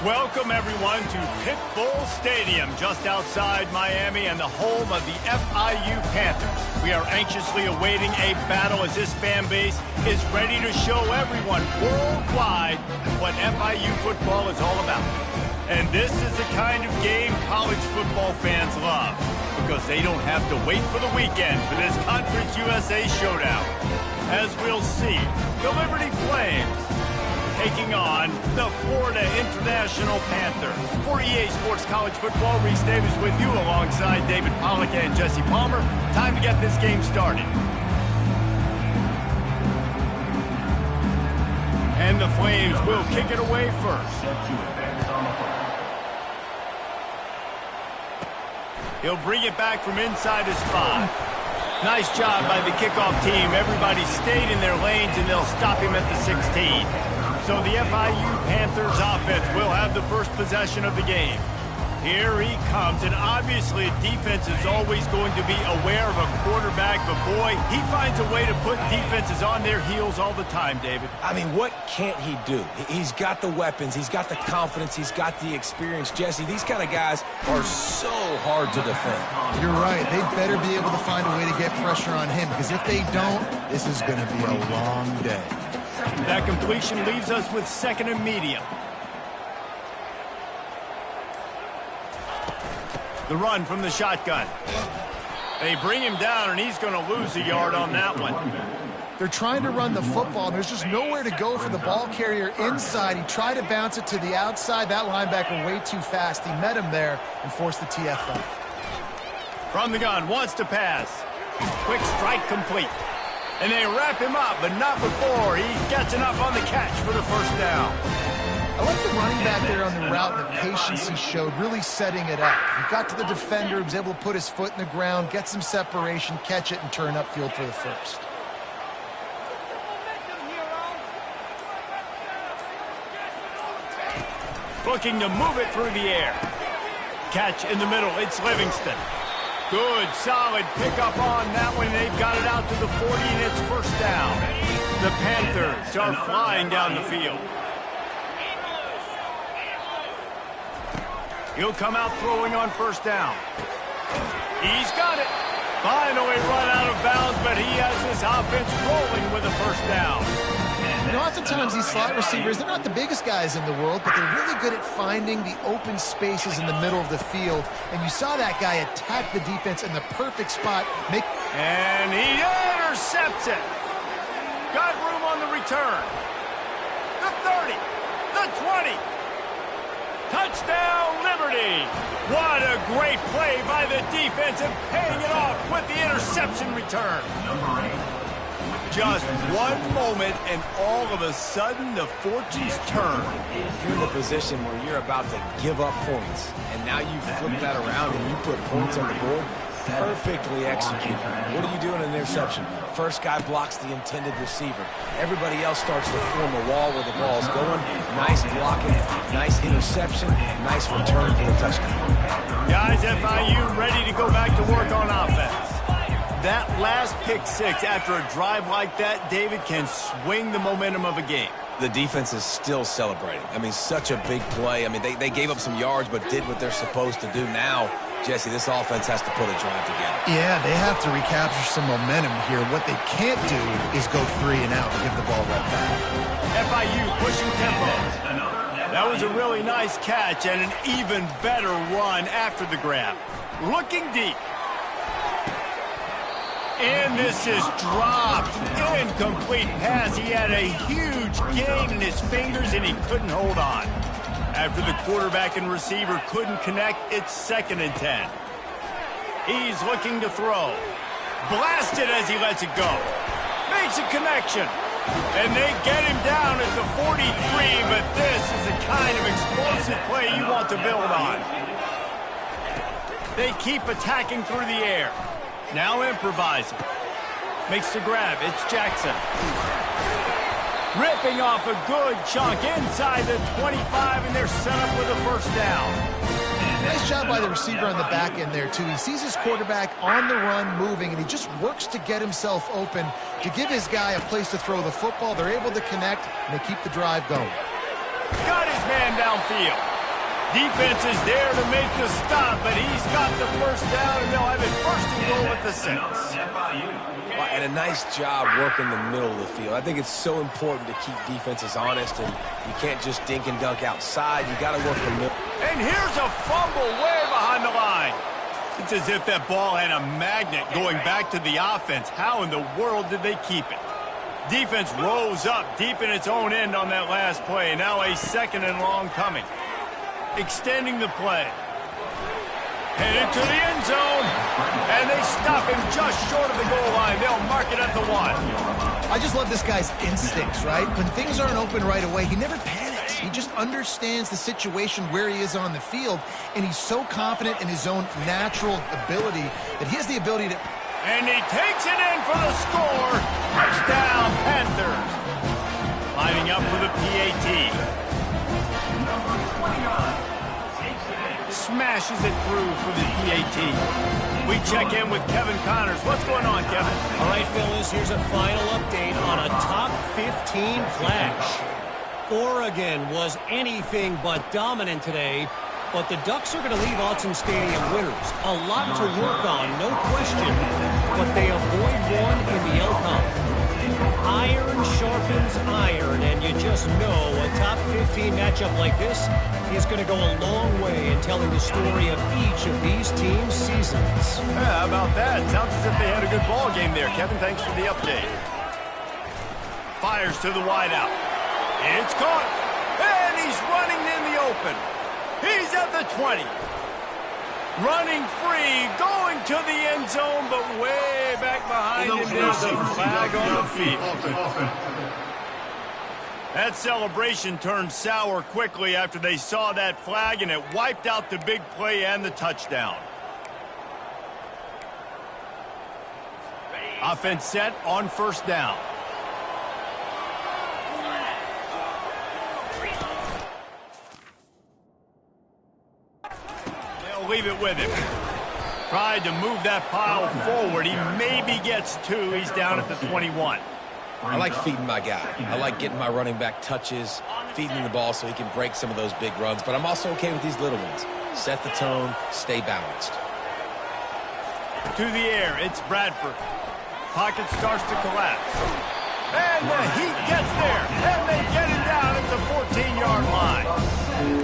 Welcome, everyone, to Pitbull Stadium, just outside Miami and the home of the FIU Panthers. We are anxiously awaiting a battle as this fan base is ready to show everyone worldwide what FIU football is all about. And this is the kind of game college football fans love, because they don't have to wait for the weekend for this Conference USA showdown. As we'll see, the Liberty Flames taking on the Florida International Panthers. For EA Sports College Football, Reese Davis with you alongside David Pollack and Jesse Palmer. Time to get this game started. And the Flames will kick it away first. He'll bring it back from inside his 5. Nice job by the kickoff team. Everybody stayed in their lanes, and they'll stop him at the 16. So the FIU Panthers offense will have the first possession of the game. Here he comes, and obviously defense is always going to be aware of a quarterback, but boy, he finds a way to put defenses on their heels all the time, David. I mean, what can't he do? He's got the weapons, he's got the confidence, he's got the experience. Jesse, these kind of guys are so hard to defend. You're right. They better be able to find a way to get pressure on him, because if they don't, this is going to be a long day. That completion leaves us with second and medium. The run from the shotgun. They bring him down, and he's going to lose a yard on that one. They're trying to run the football, and there's just nowhere to go for the ball carrier inside. He tried to bounce it to the outside. That linebacker way too fast. He met him there and forced the TFL. From the gun, wants to pass. Quick strike complete. And they wrap him up, but not before he gets enough on the catch for the first down. I like the running back there on the route and the patience he showed, really setting it up. He got to the defender, he was able to put his foot in the ground, get some separation, catch it, and turn upfield for the first. Looking to move it through the air. Catch in the middle, it's Livingston. Good, solid pickup on that one. They've got it out to the 40, and it's first down. The Panthers are flying down the field. He'll come out throwing on first down. He's got it. Finally run out of bounds, but he has this offense rolling with a first down. You know, oftentimes these slot receivers, they're not the biggest guys in the world, but they're really good at finding the open spaces in the middle of the field. And you saw that guy attack the defense in the perfect spot. And he intercepts it. Got room on the return. The 30, the 20. Touchdown, Liberty. What a great play by the defense, and paying it off with the interception return. Just one moment, and all of a sudden, the fortunes turn. You're in the position where you're about to give up points, and now you flip that around and you put points on the board. Perfectly executed. What do you do in an interception? First guy blocks the intended receiver. Everybody else starts to form a wall where the ball's going. Nice blocking, nice interception, nice return for the touchdown. Guys, FIU ready to go back to work on offense. That last pick six after a drive like that, David, can swing the momentum of a game. The defense is still celebrating. I mean, such a big play. I mean, they gave up some yards but did what they're supposed to do. Now, Jesse, this offense has to put a drive together. Yeah, they have to recapture some momentum here. What they can't do is go 3 and out and give the ball right back. FIU pushing tempo. That was a really nice catch and an even better run after the grab. Looking deep. And this is dropped. Incomplete pass. He had a huge gain in his fingers, and he couldn't hold on. After the quarterback and receiver couldn't connect, it's 2nd and 10. He's looking to throw. Blasted as he lets it go. Makes a connection. And they get him down at the 43, but this is the kind of explosive play you want to build on. They keep attacking through the air. Now improvising. Makes the grab. It's Jackson. Ripping off a good chunk inside the 25, and they're set up with a first down. Nice job by the receiver on the back end there, too. He sees his quarterback on the run moving, and he just works to get himself open to give his guy a place to throw the football. They're able to connect, and they keep the drive going. Got his man downfield. Defense is there to make the stop, but he's got the first down, and they'll have it first and goal at the 6. Well, and a nice job working the middle of the field. I think it's so important to keep defenses honest, and you can't just dink and dunk outside. You got to work the middle. And here's a fumble way behind the line. It's as if that ball had a magnet going back to the offense. How in the world did they keep it? Defense rose up deep in its own end on that last play. Now a 2nd and long coming. Extending the play. Headed to the end zone. And they stop him just short of the goal line. They'll mark it at the 1. I just love this guy's instincts, right? When things aren't open right away, he never panics. He just understands the situation where he is on the field, and he's so confident in his own natural ability that he has the ability to... And he takes it in for the score. Touchdown, Panthers. Lining up for the PAT. Smashes it through for the PAT. We check in with Kevin Connors. What's going on, Kevin? All right, fellas, here's a final update on a top 15 clash. Oregon was anything but dominant today, but the Ducks are going to leave Autzen Stadium winners. A lot to work on, no question, but they avoid one in the L-Comp. Iron sharpens iron, and you just know a top 15 matchup like this is going to go a long way in telling the story of each of these teams' seasons. Yeah, how about that? Sounds as if they had a good ball game there. Kevin, thanks for the update. Fires to the wideout. It's caught, and he's running in the open. He's at the 20. Running free, going to the end zone, but way back behind him. There's a flag on the field. That celebration turned sour quickly after they saw that flag, and it wiped out the big play and the touchdown. Offense set on 1st down. Leave it with him. Tried to move that pile forward. He maybe gets 2. He's down at the 21. I like feeding my guy. I like getting my running back touches, feeding him the ball so he can break some of those big runs. But I'm also okay with these little ones. Set the tone, stay balanced. To the air, it's Bradford. Pocket starts to collapse. And the Heat gets there. And they get him down at the 14-yard line.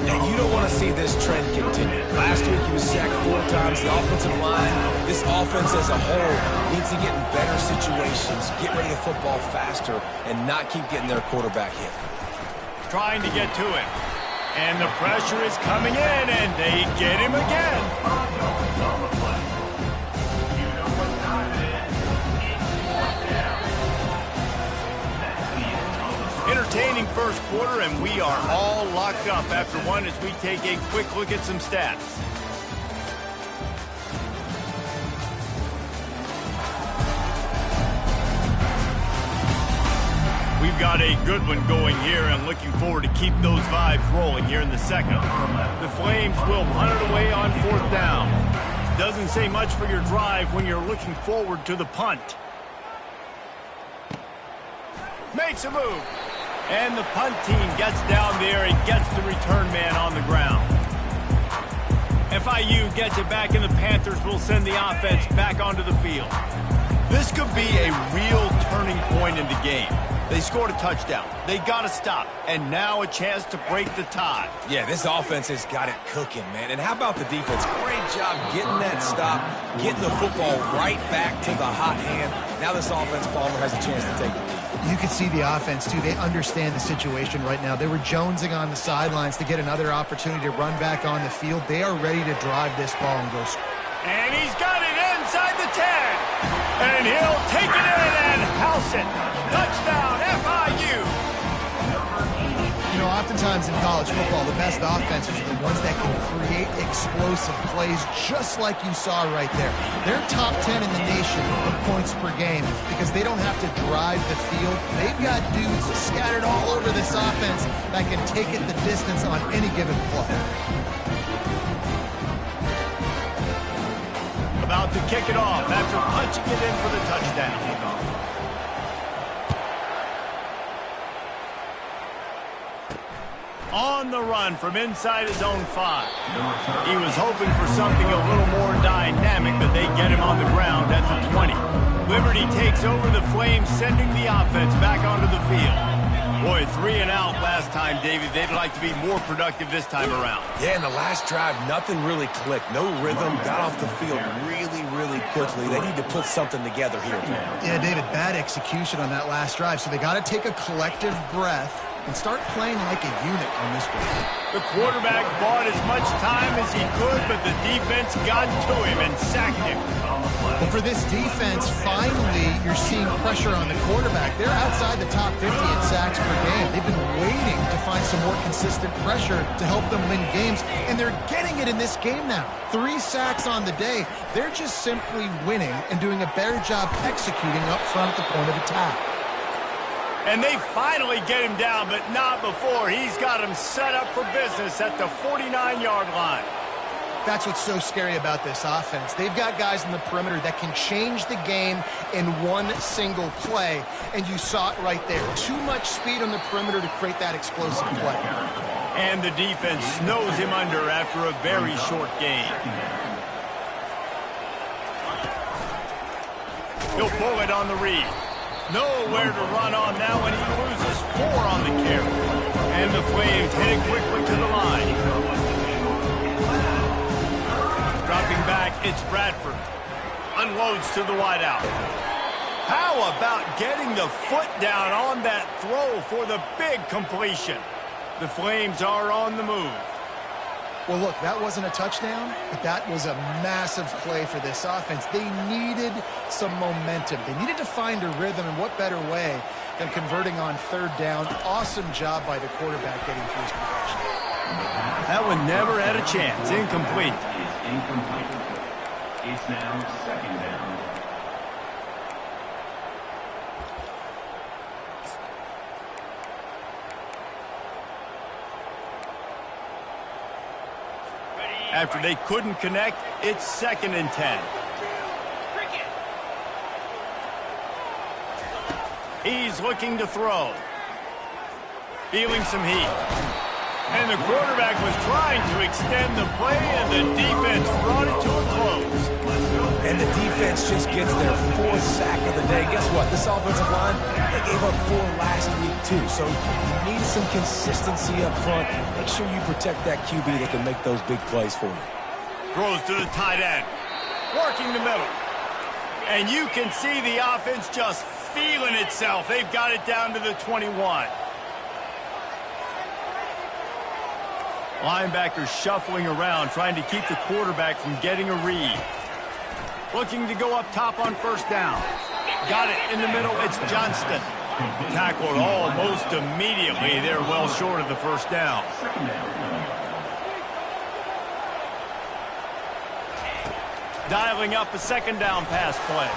Now, you don't want to see this trend continue. Last week, he was sacked 4 times. The offensive line, this offense as a whole, needs to get in better situations, get rid of the football faster, and not keep getting their quarterback hit. Trying to get to him. And the pressure is coming in, and they get him again. Entertaining first quarter, and we are all locked up after one as we take a quick look at some stats. We've got a good one going here, and looking forward to keep those vibes rolling here in the 2nd. The Flames will punt it away on 4th down. Doesn't say much for your drive when you're looking forward to the punt. Makes a move. And the punt team gets down there and gets the return man on the ground. FIU gets it back, and the Panthers will send the offense back onto the field. This could be a real turning point in the game. They scored a touchdown. They got to stop. And now a chance to break the tie. Yeah, this offense has got it cooking, man. And how about the defense? Great job getting that stop, getting the football right back to the hot hand. Now this offense, Palmer, has a chance to take the lead. You can see the offense, too. They understand the situation right now. They were jonesing on the sidelines to get another opportunity to run back on the field. They are ready to drive this ball and go score. And he's got it inside the 10. And he'll take it in and house it. Touchdown, FIU. You know, oftentimes in college football, the best offenses are the ones that can create explosive plays, just like you saw right there. They're top 10 in the nation in points per game because they don't have to drive the field. They've got dudes scattered all over this offense that can take it the distance on any given play. About to kick it off after punching it in for the touchdown. On the run from inside his own 5. He was hoping for something a little more dynamic, but they get him on the ground at the 20. Liberty takes over the Flames, sending the offense back onto the field. Boy, 3 and out last time, Davey. They'd like to be more productive this time around. Yeah, in the last drive, nothing really clicked. No rhythm, got off the field really quickly. They need to put something together here. Yeah, David, bad execution on that last drive, so they got to take a collective breath and start playing like a unit on this one. The quarterback bought as much time as he could, but the defense got to him and sacked him. Well, for this defense, finally, you're seeing pressure on the quarterback. They're outside the top 50 in sacks per game. They've been waiting to find some more consistent pressure to help them win games, and they're getting it in this game now. 3 sacks on the day. They're just simply winning and doing a better job executing up front at the point of attack. And they finally get him down, but not before. He's got him set up for business at the 49-yard line. That's what's so scary about this offense. They've got guys in the perimeter that can change the game in one single play, and you saw it right there. Too much speed on the perimeter to create that explosive play. And the defense snows him under after a very short gain. He'll pull it on the read. Nowhere to run on now, and he loses 4 on the carry. And the Flames heading quickly to the line. Dropping back, it's Bradford. Unloads to the wideout. How about getting the foot down on that throw for the big completion? The Flames are on the move. Well, look, that wasn't a touchdown, but that was a massive play for this offense. They needed some momentum. They needed to find a rhythm, and what better way than converting on 3rd down. Awesome job by the quarterback getting through his progression. That one never had a chance. Incomplete. It's now 2nd down. After they couldn't connect, it's 2nd and 10. He's looking to throw. Feeling some heat. And the quarterback was trying to extend the play, and the defense brought it to a close. And the defense just gets their 4th sack of the day. Guess what? This offensive line, they gave up 4 last week too. So you need some consistency up front. Make sure you protect that QB that can make those big plays for you. Throws to the tight end. Working the middle. And you can see the offense just feeling itself. They've got it down to the 21. Linebackers shuffling around, trying to keep the quarterback from getting a read. Looking to go up top on 1st down. Got it in the middle. It's Johnston. Tackled almost immediately. They're well short of the 1st down. Dialing up a 2nd down pass play.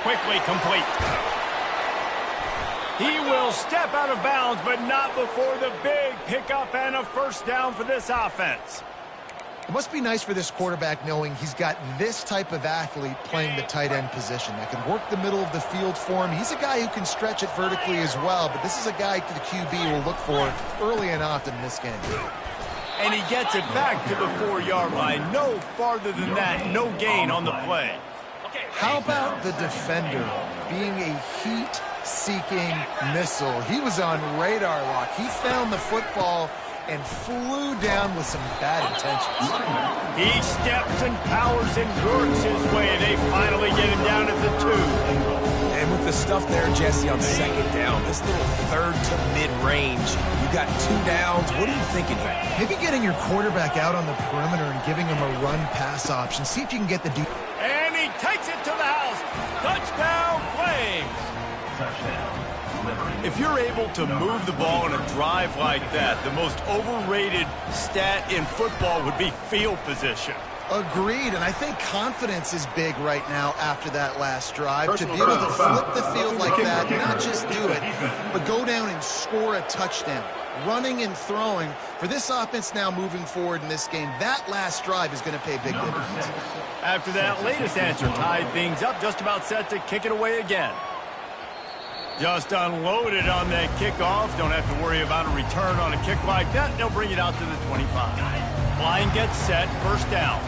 Quickly complete. He will step out of bounds, but not before the big pickup and a 1st down for this offense. It must be nice for this quarterback knowing he's got this type of athlete playing the tight end position that can work the middle of the field for him. He's a guy who can stretch it vertically as well, but this is a guy the QB will look for early and often in this game. And he gets it back to the 4-yard line. No farther than that. No gain on the play. How about the defender being a heat-seeking missile? He was on radar lock. He found the football and flew down with some bad intentions. He steps and powers and works his way. They finally get him down at the 2. And with the stuff there, Jesse, on 2nd down, this little 3rd to mid-range, you got 2 downs. What are you thinking here? Maybe getting your quarterback out on the perimeter and giving him a run-pass option. See if you can get the deep. And he takes it to the house. Touchdown, Flames. Touchdown. If you're able to move the ball on a drive like that, the most overrated stat in football would be field position. Agreed, and I think confidence is big right now after that last drive. To be able to flip the field like that, not just do it, but go down and score a touchdown. Running and throwing. For this offense now moving forward in this game, that last drive is going to pay big dividends. After that latest answer tied things up, just about set to kick it away again. Just unloaded on that kickoff. Don't have to worry about a return on a kick like that. They'll bring it out to the 25. Line gets set, first down.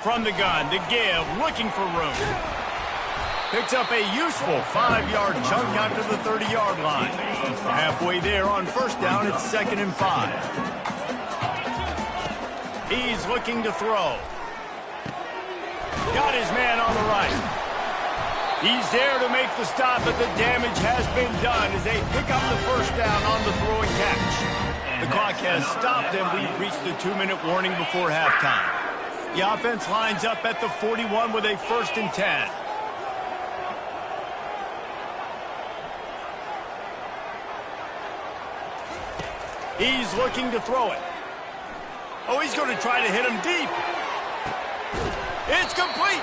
From the gun, the give, looking for room. Picks up a useful 5-yard chunk out to the 30-yard line. Halfway there on first down, it's 2nd and 5. He's looking to throw. Got his man on the right. He's there to make the stop, but the damage has been done as they pick up the first down on the throw and catch. The clock has stopped, and we've reached the 2-minute warning before halftime. The offense lines up at the 41 with a 1st and 10. He's looking to throw it. Oh, he's going to try to hit him deep. It's complete.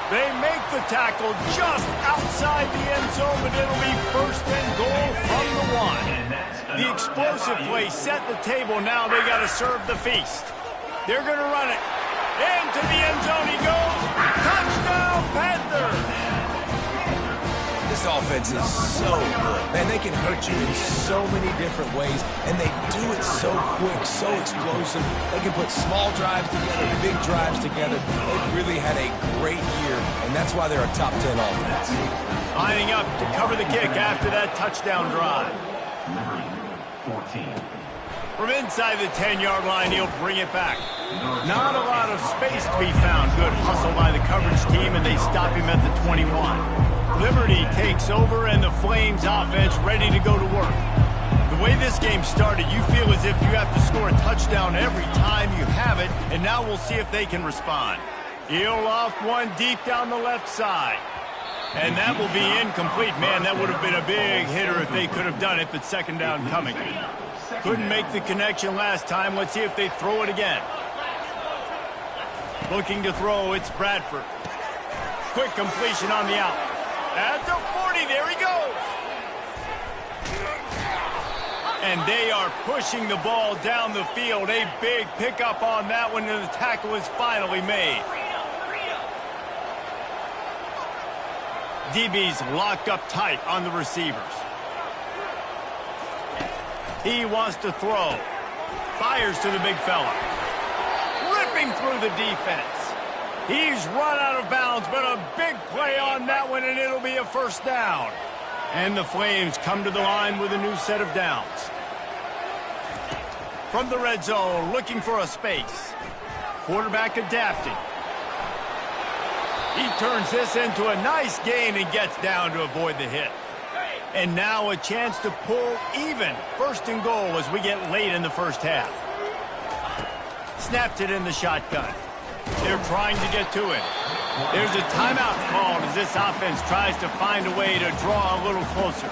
They make the tackle just outside the end zone, but it'll be 1st and goal from the 1. The explosive play set the table. Now they got to serve the feast. They're going to run it. Into the end zone he goes. Touchdown, Panthers! This offense is so good. Man, they can hurt you in so many different ways, and they do it so quick, so explosive. They can put small drives together, big drives together. They've really had a great year, and that's why they're a top 10 offense. Lining up to cover the kick after that touchdown drive. Number 14. From inside the 10-yard line, he'll bring it back. Not a lot of space to be found. Good hustle by the coverage team, and they stop him at the 21. Liberty takes over, and the Flames offense ready to go to work. The way this game started, you feel as if you have to score a touchdown every time you have it, and now we'll see if they can respond. He'll loft one deep down the left side. And that will be incomplete. Man, that would have been a big hitter if they could have done it, but 2nd down coming. Couldn't make the connection last time. Let's see if they throw it again. Looking to throw, it's Bradford. Quick completion on the out. At the 40, there he goes. And they are pushing the ball down the field. A big pickup on that one, and the tackle is finally made. DB's locked up tight on the receivers. He wants to throw. Fires to the big fella. Ripping through the defense. He's run out of bounds, but a big play on that one, and it'll be a 1st down. And the Flames come to the line with a new set of downs. From the red zone, looking for a space. Quarterback adapting. He turns this into a nice gain and gets down to avoid the hit. And now a chance to pull even. 1st and goal as we get late in the first half. Snapped it in the shotgun. They're trying to get to it. There's a timeout called as this offense tries to find a way to draw a little closer.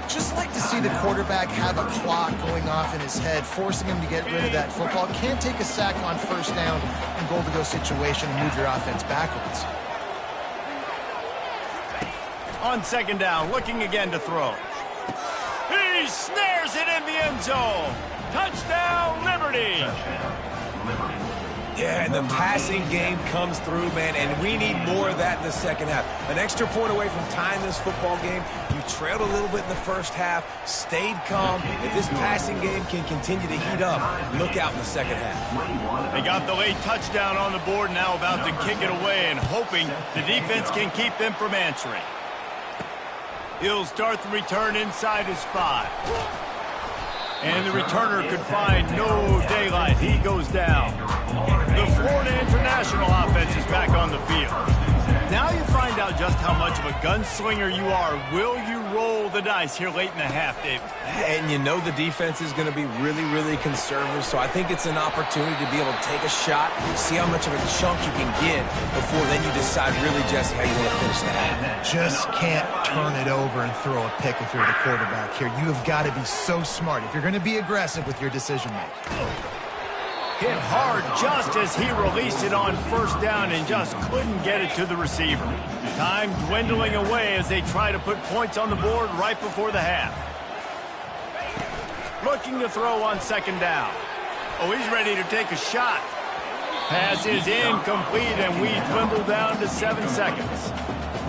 Just like to see the quarterback have a clock going off in his head, forcing him to get rid of that football. Can't take a sack on 1st down and goal-to-go situation and move your offense backwards. On 2nd down, looking again to throw. He snares it in the end zone. Touchdown, Liberty. Yeah, and the passing game comes through, man, and we need more of that in the 2nd half. An extra point away from tying this football game. You trailed a little bit in the 1st half, stayed calm. If this passing game can continue to heat up, look out in the 2nd half. They got the late touchdown on the board, now about to kick it away and hoping the defense can keep them from answering. He'll start the return inside his 5. And the returner could find no daylight. He goes down. The Florida International offense is back on the field. Now you find out just how much of a gunslinger you are. Will you roll the dice here late in the half, David? And you know the defense is going to be really, really conservative, so I think it's an opportunity to be able to take a shot, see how much of a chunk you can get before then you decide really, Jesse, how you want to finish the half. Just can't turn it over and throw a pick if you're the quarterback here. You have got to be so smart if you're going to be aggressive with your decision-making. Hit hard just as he released it on first down and just couldn't get it to the receiver. Time dwindling away as they try to put points on the board right before the half. Looking to throw on second down. Oh, he's ready to take a shot. Pass is incomplete, and we dwindle down to 7 seconds.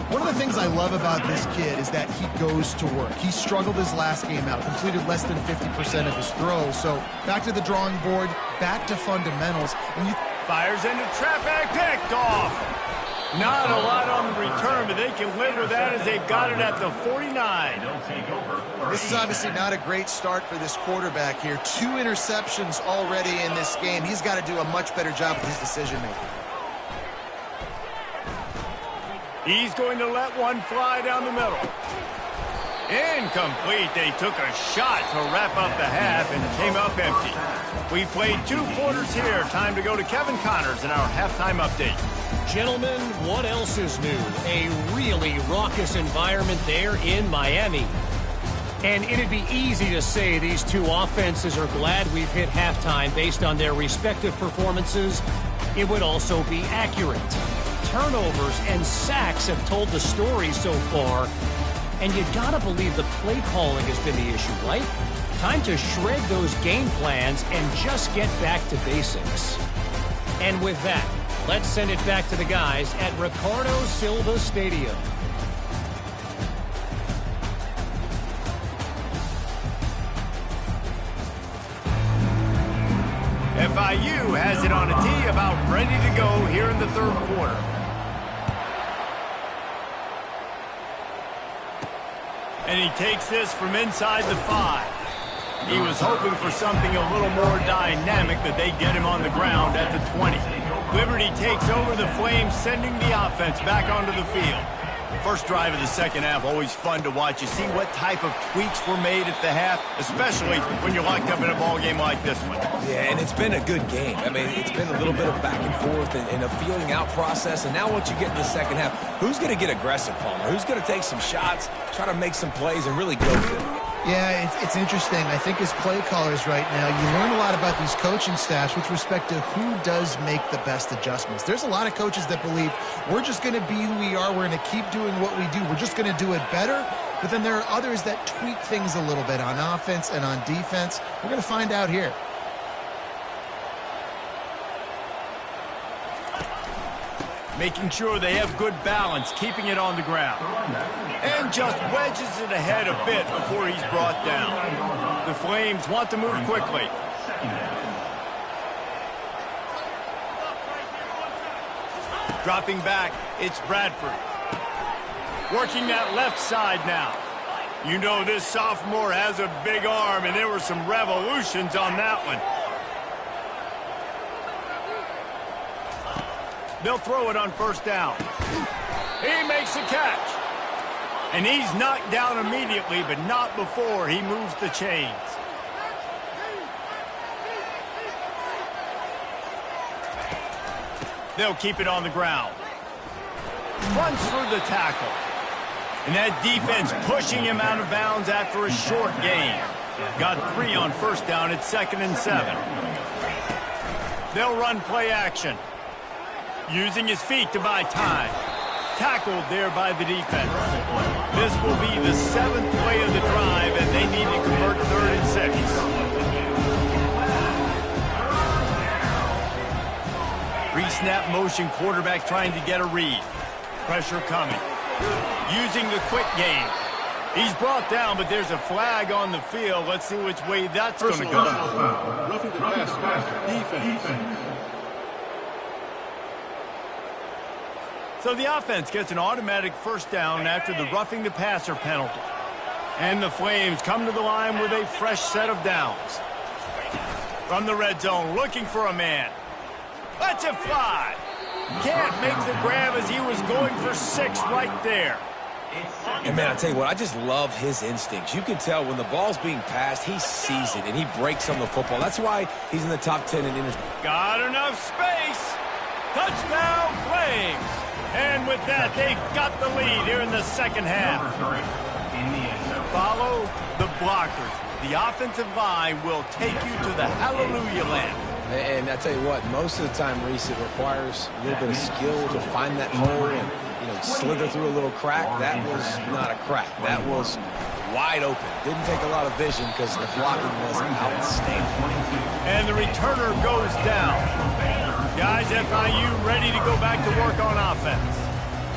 One of the things I love about this kid is that he goes to work. He struggled his last game out, completed less than 50% of his throws. So back to the drawing board, back to fundamentals. And fires into traffic, picked off. Not a lot on the return, but they can live with that as they've got it at the 49. This is obviously not a great start for this quarterback here. 2 interceptions already in this game. He's got to do a much better job with his decision-making. He's going to let one fly down the middle. Incomplete. They took a shot to wrap up the half and came up empty. We played 2 quarters here. Time to go to Kevin Connors in our halftime update. Gentlemen, what else is new? A really raucous environment there in Miami. And it'd be easy to say these 2 offenses are glad we've hit halftime based on their respective performances. It would also be accurate. Turnovers and sacks have told the story so far. And you gotta believe the play calling has been the issue, right? Time to shred those game plans and just get back to basics. And with that, let's send it back to the guys at Ricardo Silva Stadium. FIU has it on a tee, about ready to go here in the 3rd quarter. And he takes this from inside the 5. He was hoping for something a little more dynamic, but they get him on the ground at the 20. Liberty takes over the Flames, sending the offense back onto the field. First drive of the second half, always fun to watch. You see what type of tweaks were made at the half, especially when you're locked up in a ball game like this one. Yeah, and it's been a good game. I mean, it's been a little bit of back and forth and a feeling out process. And now once you get in the second half, who's going to get aggressive, Palmer? Who's going to take some shots, try to make some plays, and really go for it? Yeah, it's interesting. I think as play callers right now, you learn a lot about these coaching staffs with respect to who does make the best adjustments. There's a lot of coaches that believe we're just going to be who we are. We're going to keep doing what we do. We're just going to do it better. But then there are others that tweak things a little bit on offense and on defense. We're going to find out here. Making sure they have good balance, keeping it on the ground. And just wedges it ahead a bit before he's brought down. The Flames want to move quickly. Dropping back, it's Bradford. Working that left side now. You know this sophomore has a big arm, and there were some revolutions on that one. They'll throw it on first down. He makes the catch. And he's knocked down immediately, but not before he moves the chains. They'll keep it on the ground. Runs through the tackle. And that defense pushing him out of bounds after a short gain. Got 3 on first down at 2nd and 7. They'll run play action. Using his feet to buy time. Tackled there by the defense. This will be the 7th play of the drive, and they need to convert 3rd and 6. Pre-snap motion, quarterback trying to get a read. Pressure coming. Using the quick game. He's brought down, but there's a flag on the field. Let's see which way that's going to go. Roughing the passer. Defense. So the offense gets an automatic first down after the roughing the passer penalty. And the Flames come to the line with a fresh set of downs. From the red zone, looking for a man. Lets it fly. Can't make the grab as he was going for 6 right there. And, man, I tell you what, I just love his instincts. You can tell when the ball's being passed, he sees it, and he breaks on the football. That's why he's in the top 10 in interceptions. Got enough space. Touchdown, Flames. And with that, they've got the lead here in the second half. Follow the blockers. The offensive line will take you to the hallelujah land. And I tell you what, most of the time, Reese, it requires a little bit of skill to find that hole and, slither through a little crack. That was not a crack. That was wide open. Didn't take a lot of vision because the blocking was outstanding. And the returner goes down. Guys, FIU ready to go back to work on offense.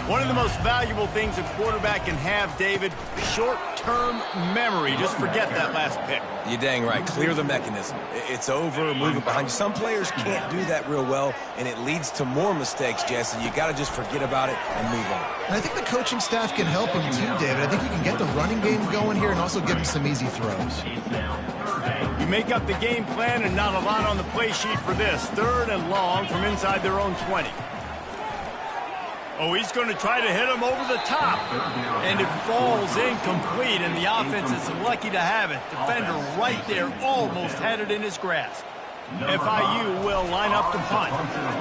One of the most valuable things a quarterback can have, David, short-term memory. Just forget that last pick. You're dang right. Clear the mechanism. It's over, move it behind you. Some players can't do that real well, and it leads to more mistakes, Jesse. You got to just forget about it and move on. And I think the coaching staff can help him too, David. I think he can get the running game going here and also give him some easy throws. You make up the game plan and not a lot on the play sheet for this. 3rd and long from inside their own 20. Oh, he's going to try to hit him over the top. And it falls incomplete, and the offense is lucky to have it. Defender right there almost had it in his grasp. FIU will line up to punt.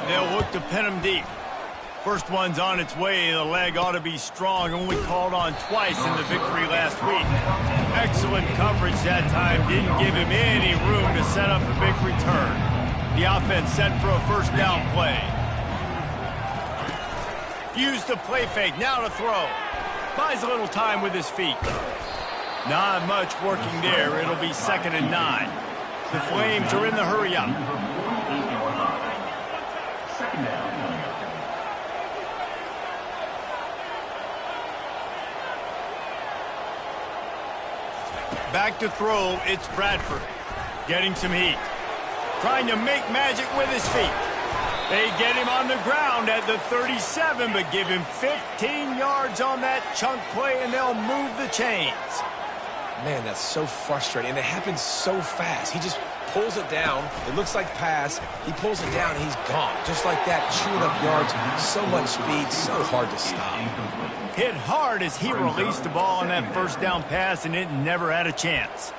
They'll look to pin him deep. First one's on its way. The leg ought to be strong. Only called on twice in the victory last week. Excellent coverage that time. Didn't give him any room to set up a big return. The offense set for a first down play. Use the play fake, now to throw. Buys a little time with his feet. Not much working there. It'll be 2nd and 9. The Flames are in the hurry up. Back to throw, it's Bradford. Getting some heat. Trying to make magic with his feet. They get him on the ground at the 37, but give him 15 yards on that chunk play, and they'll move the chains. Man, that's so frustrating, and it happens so fast. He just pulls it down. It looks like pass. He pulls it down, and he's gone. Just like that, chewing up yards. So much speed, so hard to stop. Hit hard as he released the ball on that first down pass, and it never had a chance.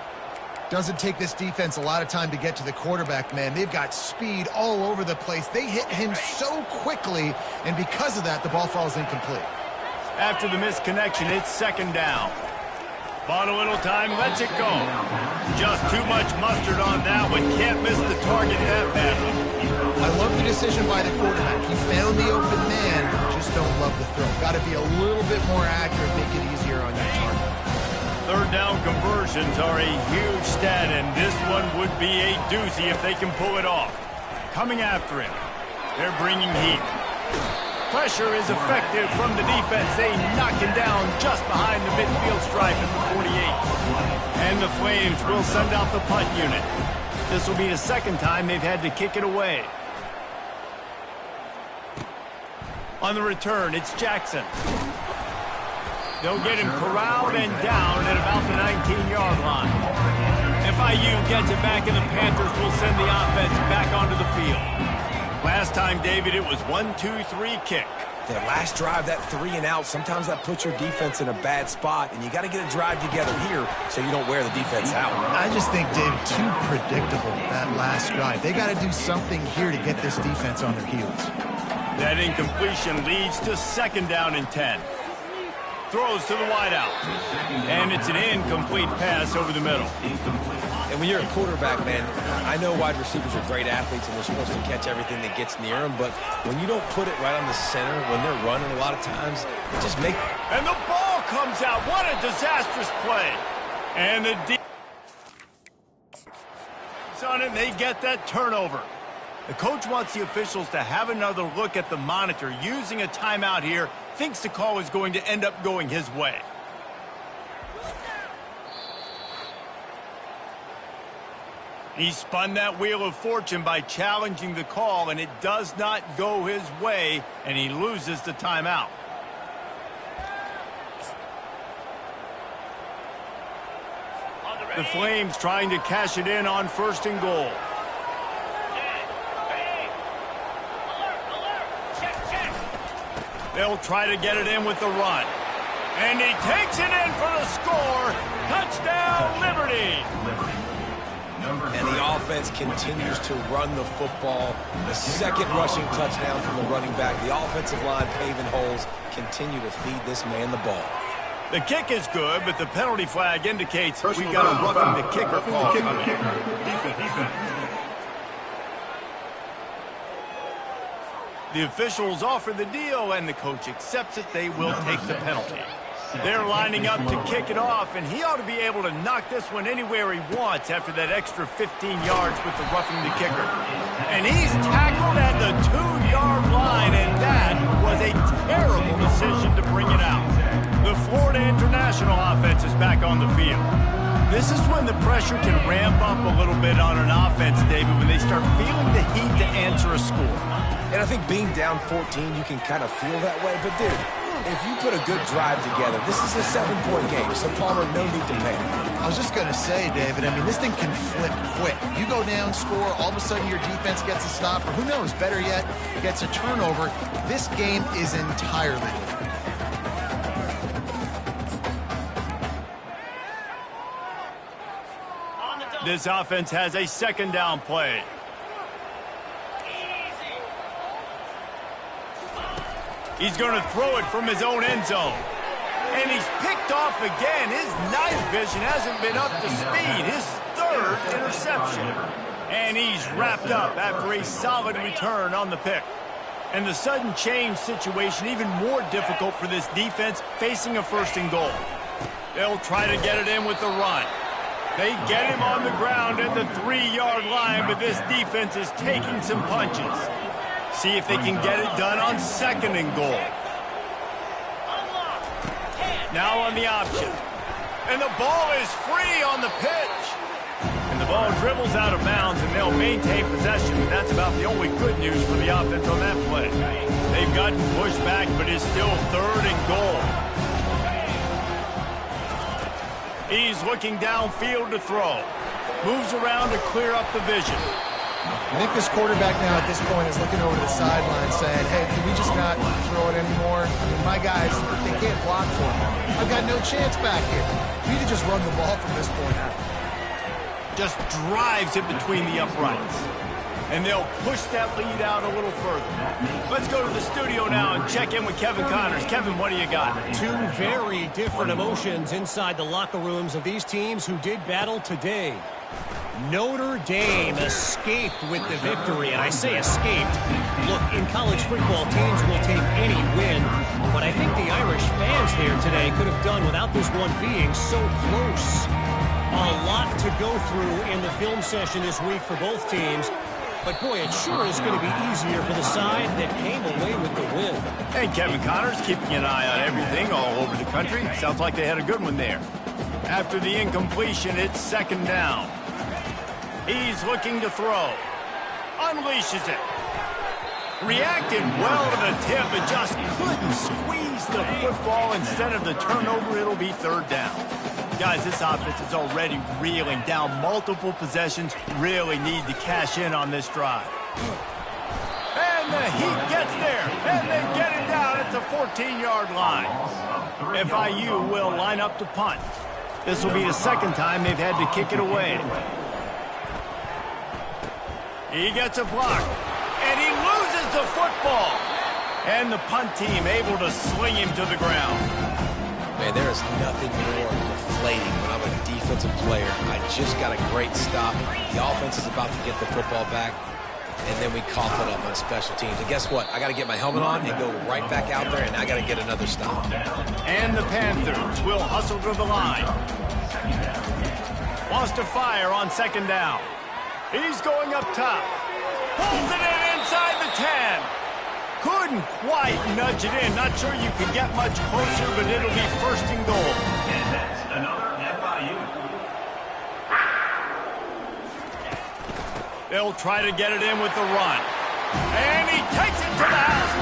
Doesn't take this defense a lot of time to get to the quarterback, man. They've got speed all over the place. They hit him so quickly, and because of that, the ball falls incomplete. After the missed connection, it's 2nd down. Bought a little time, lets it go. Just too much mustard on that one. Can't miss the target that badly. I love the decision by the quarterback. He found the open man, just don't love the throw. Got to be a little bit more accurate, make it easier on that target. 3rd down conversions are a huge stat, and this one would be a doozy if they can pull it off. Coming after him. They're bringing heat. Pressure is effective from the defense. They knock him down just behind the midfield stripe at the 48. And the Flames will send out the punt unit. This will be the 2nd time they've had to kick it away. On the return, it's Jackson. They'll get him corralled and down at about the 19-yard line. FIU gets it back, and the Panthers will send the offense back onto the field. Last time, David, it was 1-2-3 kick. That last drive, that 3 and out, sometimes that puts your defense in a bad spot, and you got to get a drive together here so you don't wear the defense out. I just think, David, too predictable, that last drive. They got to do something here to get this defense on their heels. That incompletion leads to 2nd down and 10. Throws to the wideout. And it's an incomplete pass over the middle. And when you're a quarterback, man, I know wide receivers are great athletes and they're supposed to catch everything that gets near them, but when you don't put it right on the center, when they're running a lot of times, it just makes... And the ball comes out. What a disastrous play. And the defense on it, they get that turnover. The coach wants the officials to have another look at the monitor. Using a timeout here, thinks the call is going to end up going his way. He spun that wheel of fortune by challenging the call, and it does not go his way, and he loses the timeout. The Flames trying to cash it in on 1st and goal. They'll try to get it in with the run. And he takes it in for the score. Touchdown, Liberty. And the offense continues to run the football. The 2nd rushing touchdown from the running back. The offensive line paving holes continue to feed this man the ball. The kick is good, but the penalty flag indicates we got a roughing the kicker call coming. The officials offer the deal, and the coach accepts it. They will take the penalty. They're lining up to kick it off, and he ought to be able to knock this one anywhere he wants after that extra 15 yards with the roughing the kicker. And he's tackled at the 2-yard line, and that was a terrible decision to bring it out. The Florida International offense is back on the field. This is when the pressure can ramp up a little bit on an offense, David, when they start feeling the heat to answer a score. And I think being down 14, you can kind of feel that way. But, dude, if you put a good drive together, this is a 7-point game, so Palmer, no need to panic. I was just going to say, David, I mean, this thing can flip quick. You go down, score, all of a sudden your defense gets a stop, or who knows, better yet, gets a turnover. This game is entirely different. This offense has a second down play. He's going to throw it from his own end zone. And he's picked off again. His night vision hasn't been up to speed. His third interception. And he's wrapped up after a solid return on the pick. And the sudden change situation even more difficult for this defense facing a 1st and goal. They'll try to get it in with the run. They get him on the ground at the 3-yard line, but this defense is taking some punches. See if they can get it done on 2nd and goal. Now on the option. And the ball is free on the pitch. And the ball dribbles out of bounds, and they'll maintain possession, and that's about the only good news for the offense on that play. They've gotten pushed back, but it's still 3rd and goal. He's looking downfield to throw. Moves around to clear up the vision. I think this quarterback now at this point is looking over the sideline saying, hey, can we just not throw it anymore? I mean, my guys, they can't block for me. I've got no chance back here. We need to just run the ball from this point out. Just drives it between the uprights. And they'll push that lead out a little further. Let's go to the studio now and check in with Kevin Connors. Kevin, what do you got? Two very different emotions inside the locker rooms of these teams who did battle today. Notre Dame escaped with the victory, and I say escaped. Look, in college football, teams will take any win, but I think the Irish fans here today could have done without this one being so close. A lot to go through in the film session this week for both teams, but boy, it sure is going to be easier for the side that came away with the win. And Kevin Connors keeping an eye on everything all over the country. Sounds like they had a good one there. After the incompletion, it's 2nd down. He's looking to throw. Unleashes it. Reacted well to the tip, but just couldn't squeeze the football. Instead of the turnover, it'll be 3rd down. Guys, this offense is already reeling down multiple possessions. Really need to cash in on this drive. And the Heat gets there, and they get it down at the 14-yard line. FIU will line up to punt. This will be the 2nd time they've had to kick it away. He gets a block, and he loses the football. And the punt team able to sling him to the ground. Man, there is nothing more deflating when I'm a defensive player. I just got a great stop. The offense is about to get the football back, and then we cough it up on special teams. And guess what? I got to get my helmet on and go right back out there, and I got to get another stop. And the Panthers will hustle to the line. Wants to fire on 2nd down. He's going up top. Pulls it in inside the 10. Couldn't quite nudge it in. Not sure you can get much closer, but it'll be 1st and goal. And that's another FIU. They'll try to get it in with the run. And he takes it to the house.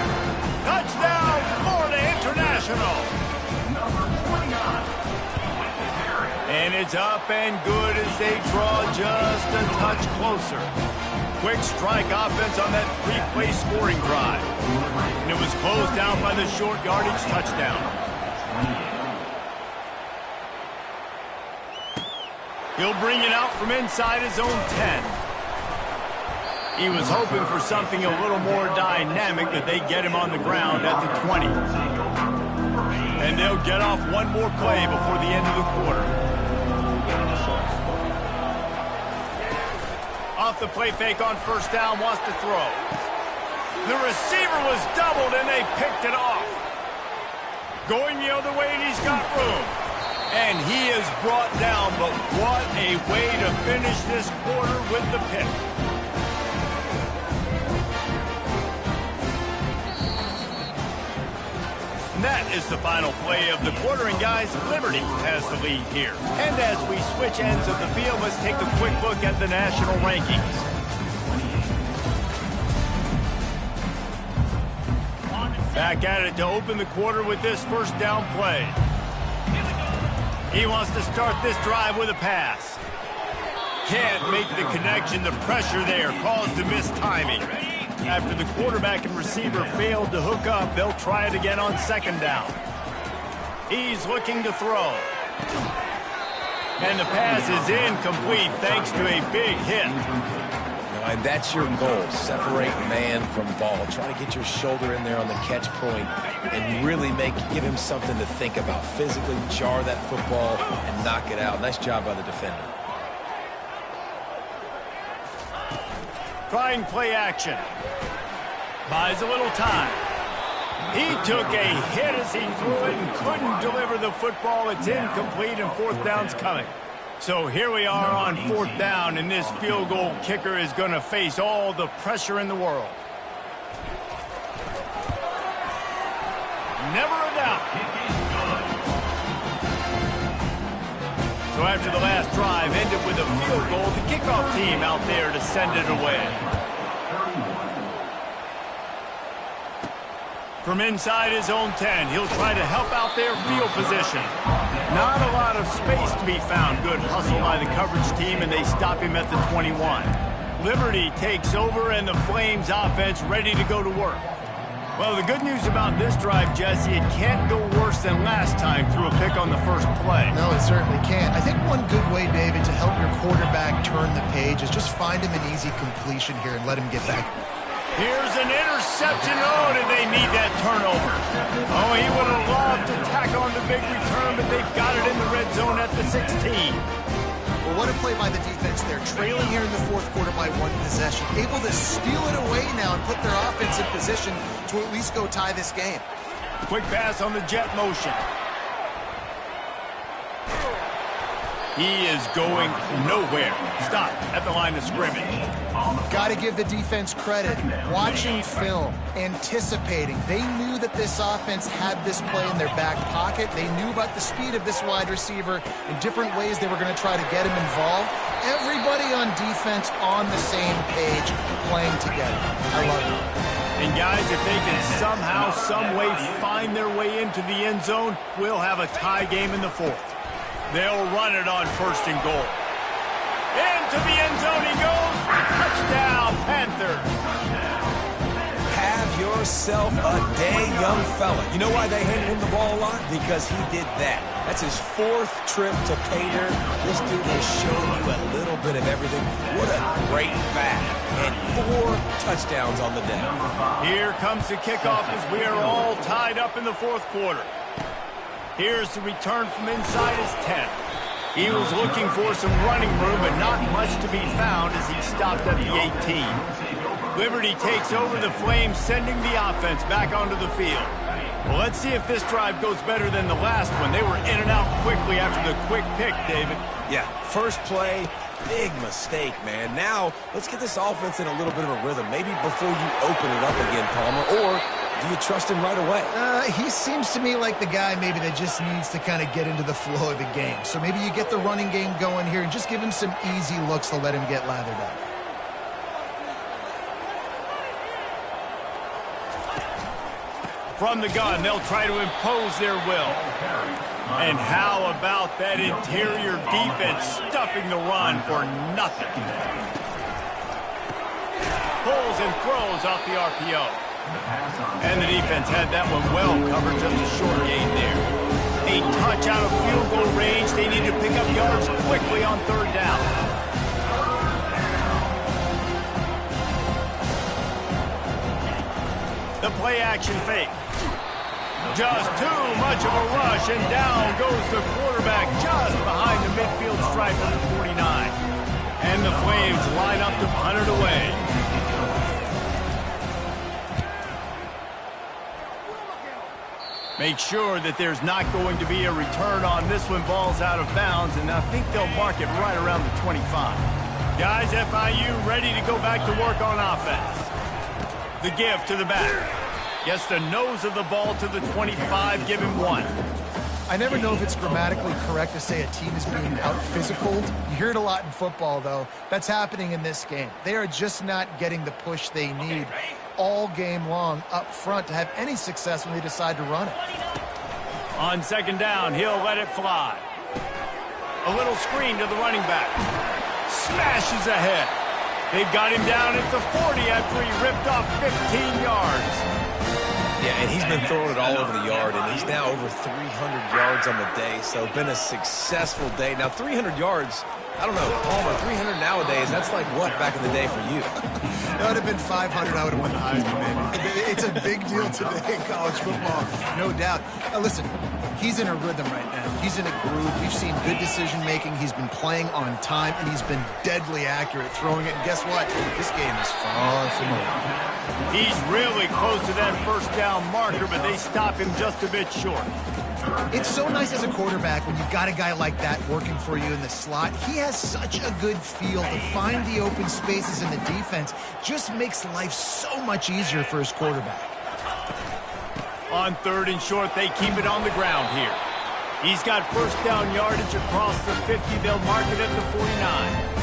Touchdown, Florida International. Number 29. And it's up and good as they draw just a touch closer. Quick strike offense on that 3-play scoring drive. And it was closed down by the short yardage touchdown. He'll bring it out from inside his own 10. He was hoping for something a little more dynamic, but they get him on the ground at the 20. And they'll get off one more play before the end of the quarter. Off the play fake on 1st down, wants to throw. The receiver was doubled, and they picked it off. Going the other way, and he's got room. And he is brought down, but what a way to finish this quarter with the pick. And that is the final play of the quarter, and guys, Liberty has the lead here. And as we switch ends of the field, let's take a quick look at the national rankings. Back at it to open the quarter with this first down play. He wants to start this drive with a pass. Can't make the connection. The pressure there caused the missed timing. After the quarterback and receiver failed to hook up, they'll try it again on second down. He's looking to throw. And the pass is incomplete thanks to a big hit. And that's your goal. Separate man from ball. Try to get your shoulder in there on the catch point and really give him something to think about. Physically jar that football and knock it out. Nice job by the defender. Trying play action. Buys a little time. He took a hit as he threw it and couldn't deliver the football. It's incomplete and fourth down's coming. So here we are on fourth down, and this field goal kicker is going to face all the pressure in the world. Never a doubt. So after the last drive ended with a field goal, the kickoff team out there to send it away. From inside his own 10, he'll try to help out their field position. Not a lot of space to be found. Good hustle by the coverage team, and they stop him at the 21. Liberty takes over, and the Flames offense ready to go to work. Well, the good news about this drive, Jesse, it can't go worse than last time through a pick on the first play. No, it certainly can't. I think one good way, David, to help your quarterback turn the page is just find him an easy completion here and let him get back. Here's an interception. Oh, did they need that turnover? Oh, he would have loved to tack on the big return, but they've got it in the red zone at the 16. Well, what a play by the defense there. Trailing here in the fourth quarter by one possession. Able to steal it away now and put their offense in position to at least go tie this game. Quick pass on the jet motion. He is going nowhere. Stop at the line of scrimmage. Got to give the defense credit. Watching film, anticipating. They knew that this offense had this play in their back pocket. They knew about the speed of this wide receiver in different ways they were going to try to get him involved. Everybody on defense on the same page, playing together. I love it. And guys, if they can somehow, some way find their way into the end zone, we'll have a tie game in the fourth. They'll run it on first and goal. Into the end zone he goes. Touchdown, Panthers. Have yourself a day, young fella. You know why they handed him the ball a lot? Because he did that. That's his fourth trip to pay dirt. This dude has shown you a little bit of everything. What a great back. And 4 touchdowns on the day. Here comes the kickoff as we are all tied up in the fourth quarter. Here's the return from inside his 10. He was looking for some running room, but not much to be found as he stopped at the 18. Liberty takes over the Flames, sending the offense back onto the field. Well, let's see if this drive goes better than the last one. They were in and out quickly after the quick pick, David. Yeah, first play, big mistake, man. Now, let's get this offense in a little bit of a rhythm. Maybe before you open it up again, Palmer, or do you trust him right away? He seems to me like the guy maybe that just needs to kind of get into the flow of the game. So maybe you get the running game going here and just give him some easy looks to let him get lathered up. From the gun, they'll try to impose their will. And how about that interior defense stuffing the run for nothing? Pulls and throws off the RPO. And the defense had that one well covered, just a short gain there. A touch out of field goal range. They need to pick up yards quickly on third down. The play action fake. Just too much of a rush, and down goes the quarterback just behind the midfield stripe of the 49. And the Flames line up to punt it away. Make sure that there's not going to be a return on this when ball's out of bounds, and I think they'll mark it right around the 25. Guys, FIU ready to go back to work on offense. The give to the back. Gets the nose of the ball to the 25, give him 1. I never know if it's grammatically correct to say a team is being out-physicaled. You hear it a lot in football, though. That's happening in this game. They are just not getting the push they need all game long up front to have any success when they decide to run it. On second down, he'll let it fly. A little screen to the running back. Smashes ahead. They've got him down at the 40 after he ripped off 15 yards. Yeah, and he's been throwing it all over the yard, and he's now over 300 yards on the day, so been a successful day. Now, 300 yards, I don't know, Palmer, 300 nowadays, that's like what back in the day for you? That would have been 500, I would have won the Heisman, maybe. It's a big deal today in college football, no doubt. Listen, he's in a rhythm right now. He's in a groove. We've seen good decision-making. He's been playing on time, and he's been deadly accurate throwing it. And guess what? This game is far from over. He's really close to that first down marker, but they stop him just a bit short. It's so nice as a quarterback when you've got a guy like that working for you in the slot. He has such a good feel to find the open spaces in the defense. Just makes life so much easier for his quarterback. On third and short, they keep it on the ground here. He's got first down yardage across the 50. They'll mark it at the 49.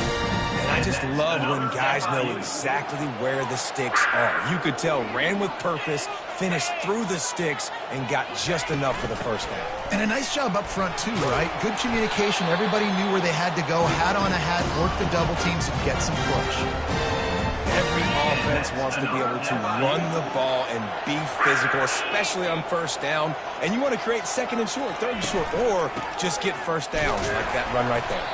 And I just love when guys know exactly where the sticks are. You could tell ran with purpose, finished through the sticks, and got just enough for the first down. And a nice job up front, too, right? Good communication. Everybody knew where they had to go, hat on a hat, work the double teams, and get some push. Every offense wants to be able to run the ball and be physical, especially on first down. And you want to create second and short, third and short, or just get first downs like that run right there.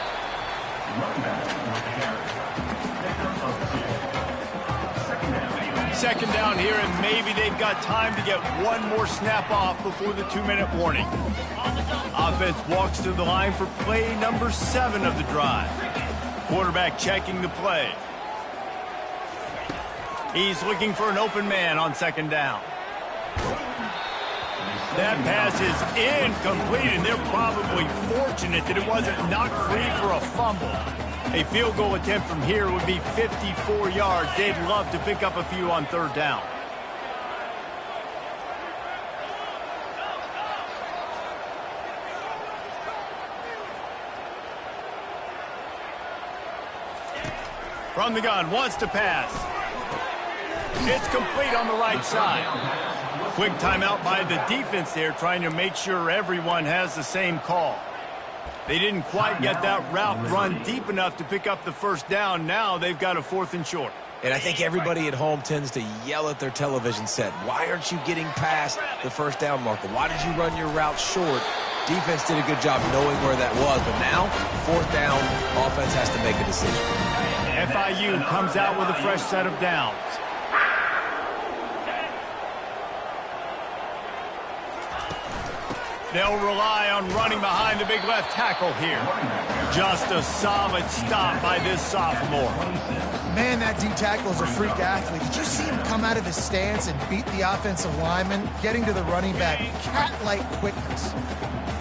Second down here, and maybe they've got time to get one more snap off before the 2-minute warning. Offense walks to the line for play number 7 of the drive. Quarterback checking the play. He's looking for an open man on second down. That pass is incomplete, and they're probably fortunate that it wasn't knocked free for a fumble. A field goal attempt from here would be 54 yards. They'd love to pick up a few on third down. From the gun, wants to pass. It's complete on the right side. Quick timeout by the defense there, trying to make sure everyone has the same call. They didn't quite get that route run deep enough to pick up the first down. Now they've got a 4th and short. And I think everybody at home tends to yell at their television set. Why aren't you getting past the first down marker? Why did you run your route short? Defense did a good job knowing where that was. But now, 4th down, offense has to make a decision. FIU comes out with a fresh set of downs. They'll rely on running behind the big left tackle here. Just a solid stop by this sophomore. Man, that D-tackle is a freak athlete. Did you see him come out of his stance and beat the offensive lineman, getting to the running back? Cat-like quickness.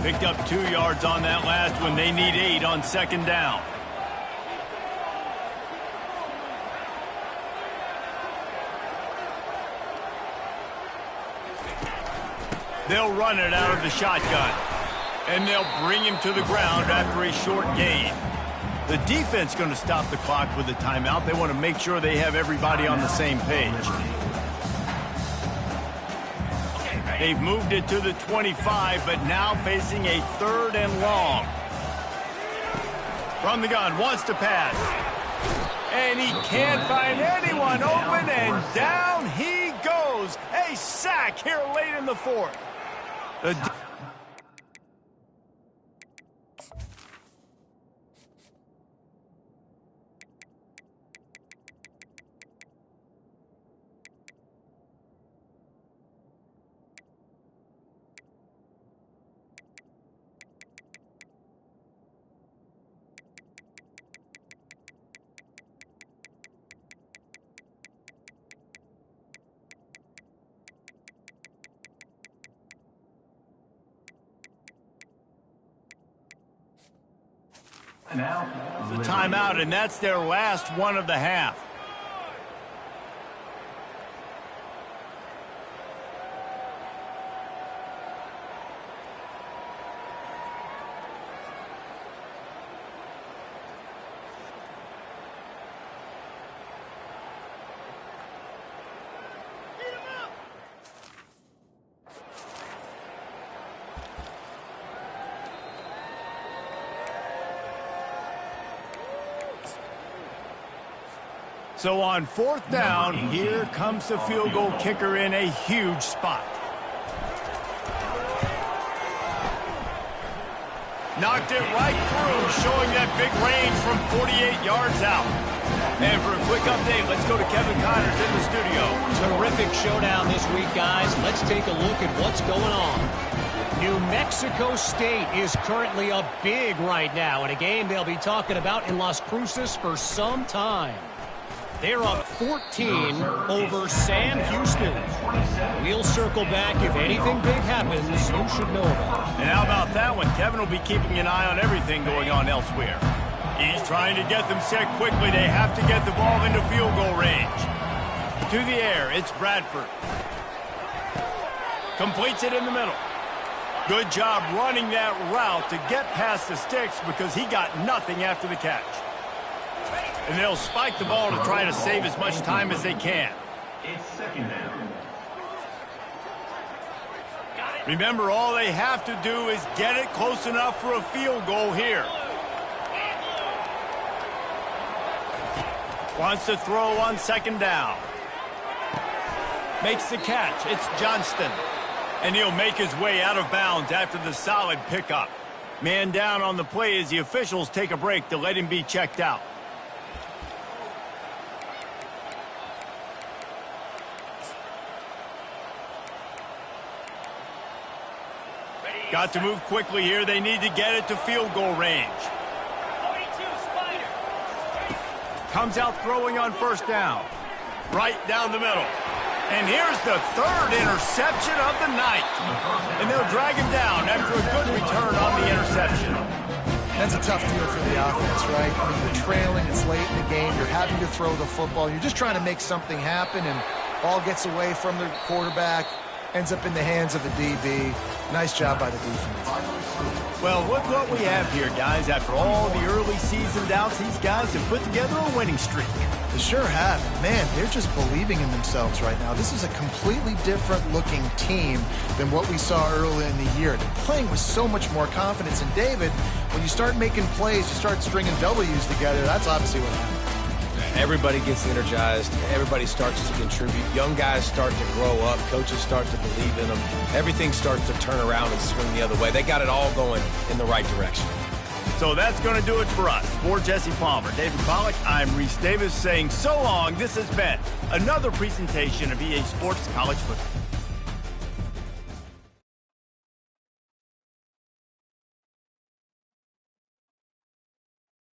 Picked up 2 yards on that last one. They need 8 on second down. They'll run it out of the shotgun. And they'll bring him to the ground after a short gain. The defense going to stop the clock with a timeout. They want to make sure they have everybody on the same page. They've moved it to the 25, but now facing a 3rd and long. From the gun, wants to pass. And he can't find anyone open, and down he goes. A sack here late in the 4th. Now, The timeout, and that's their last one of the half. So on 4th down, here comes the field goal kicker in a huge spot. Knocked it right through, showing that big range from 48 yards out. And for a quick update, let's go to Kevin Connors in the studio. Terrific showdown this week, guys. Let's take a look at what's going on. New Mexico State is currently up big right now in a game they'll be talking about in Las Cruces for some time. They're up 14 over Sam Houston. We'll circle back if anything big happens you should know about. And how about that one? Kevin will be keeping an eye on everything going on elsewhere. He's trying to get them set quickly. They have to get the ball into field goal range. To the air, it's Bradford. Completes it in the middle. Good job running that route to get past the sticks because he got nothing after the catch. And they'll spike the ball to try to save as much time as they can. it's 2nd down. Remember, all they have to do is get it close enough for a field goal here. Wants to throw on 2nd down. Makes the catch. It's Johnston. And he'll make his way out of bounds after the solid pickup. Man down on the play as the officials take a break to let him be checked out. Got to move quickly here. They need to get it to field goal range. Comes out throwing on 1st down. Right down the middle. And here's the 3rd interception of the night. And they'll drag him down after a good return on the interception. That's a tough deal for the offense, right? I mean, you're trailing, it's late in the game, you're having to throw the football, you're just trying to make something happen, and ball gets away from the quarterback, ends up in the hands of the DB. Nice job by the defense. Well, look what we have here, guys. After all the early season doubts, these guys have put together a winning streak. They sure have. Man, they're just believing in themselves right now. This is a completely different looking team than what we saw early in the year. They're playing with so much more confidence. And David, when you start making plays, you start stringing W's together, that's obviously what happened. Everybody gets energized. Everybody starts to contribute. Young guys start to grow up. Coaches start to believe in them. Everything starts to turn around and swing the other way. They got it all going in the right direction. So that's going to do it for us. For Jesse Palmer, David Pollack, I'm Reese Davis saying so long. This has been another presentation of EA Sports College Football.